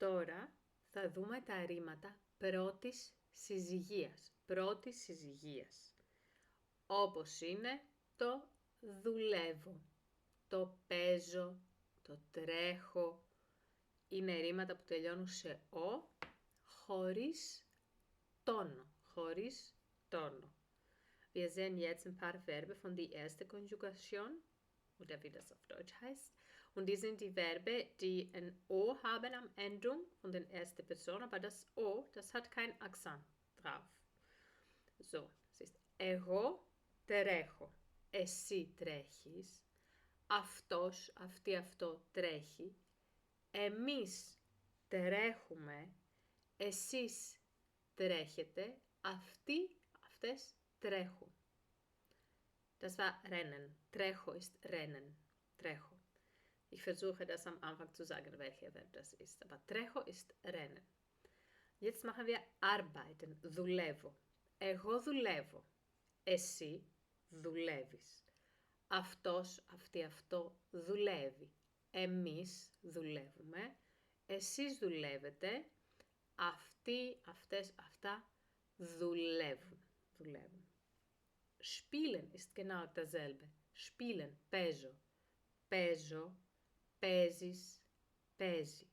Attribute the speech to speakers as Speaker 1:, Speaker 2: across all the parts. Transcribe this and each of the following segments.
Speaker 1: Τώρα θα δούμε τα ρήματα πρώτης συζυγίας. Όπως είναι το δουλεύω, το παίζω, το τρέχω. Είναι ρήματα που τελειώνουν σε «ο» χωρίς τόνο. Wir sehen jetzt ein paar Verben von der ersten Konjugation, oder wie das auf Deutsch heißt. Und die sind die Verben, die ein O haben am Endung von der ersten Person, aber das O, das hat kein Akzent drauf. So, es ist εγώ τρέχω, εσύ τρέχεις, αυτός, αυτό τρέχει, εμείς τρέχουμε, εσείς τρέχετε, αυτές τρέχουν. Das war rennen. Trecho ist rennen. Trecho. Ich versuche das am Anfang zu sagen, welcher Verb das ist. Aber trecho ist rennen. Jetzt machen wir arbeiten. Δουλεύω. Εγώ δουλεύω. Εσύ δουλεύεις. Αυτός, αυτό δουλεύει. Εμείς δουλεύουμε. Εσείς δουλεύετε. Αυτά δουλεύουν. Spielen ist genau dasselbe. Spielen, παίζω. Παίζω, παίζεις, παίζει.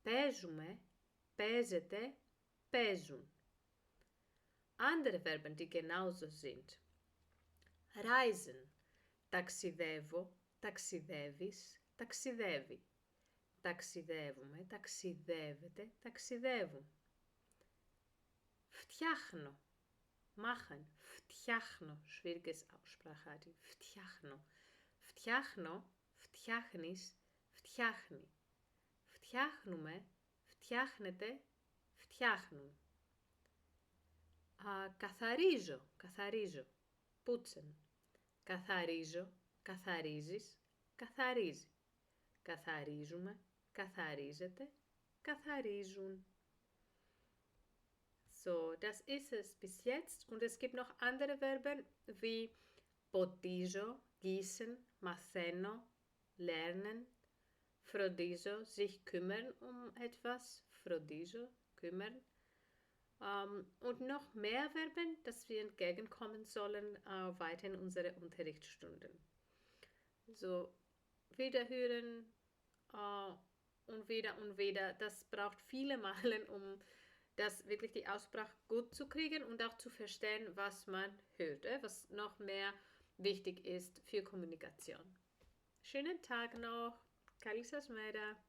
Speaker 1: Παίζουμε, παίζετε, παίζουν. Andere Verben, die genauso sind. Reisen. Ταξιδεύω, ταξιδεύεις, ταξιδεύει. Ταξιδεύουμε, ταξιδεύετε, ταξιδεύουν. Φτιάχνω. Machen. Φτιάχνω. Schwieriges Aussprache. Φτιάχνω. Φτιάχνω. Φτιάχνεις. Φτιάχνει. Φτιάχνουμε. Φτιάχνετε. Φτιάχνουν. Καθαρίζω. Καθαρίζω. Putzen. Καθαρίζω. Καθαρίζεις. Καθαρίζει. Καθαρίζουμε. Καθαρίζετε. Καθαρίζουν. So, das ist es bis jetzt. Und es gibt noch andere Verben wie ποτίζω, gießen, μαθαίνω, lernen, φροντίζω, sich kümmern um etwas, φροντίζω, kümmern. Und noch mehr Verben, dass wir entgegenkommen sollen, weiter in unsere Unterrichtsstunden. So, wiederhören und wieder. Das braucht viele Malen, um das wirklich die Aussprache gut zu kriegen und auch zu verstehen, was man hört, was noch mehr wichtig ist für Kommunikation. Schönen Tag noch. Καλή σας μέρα.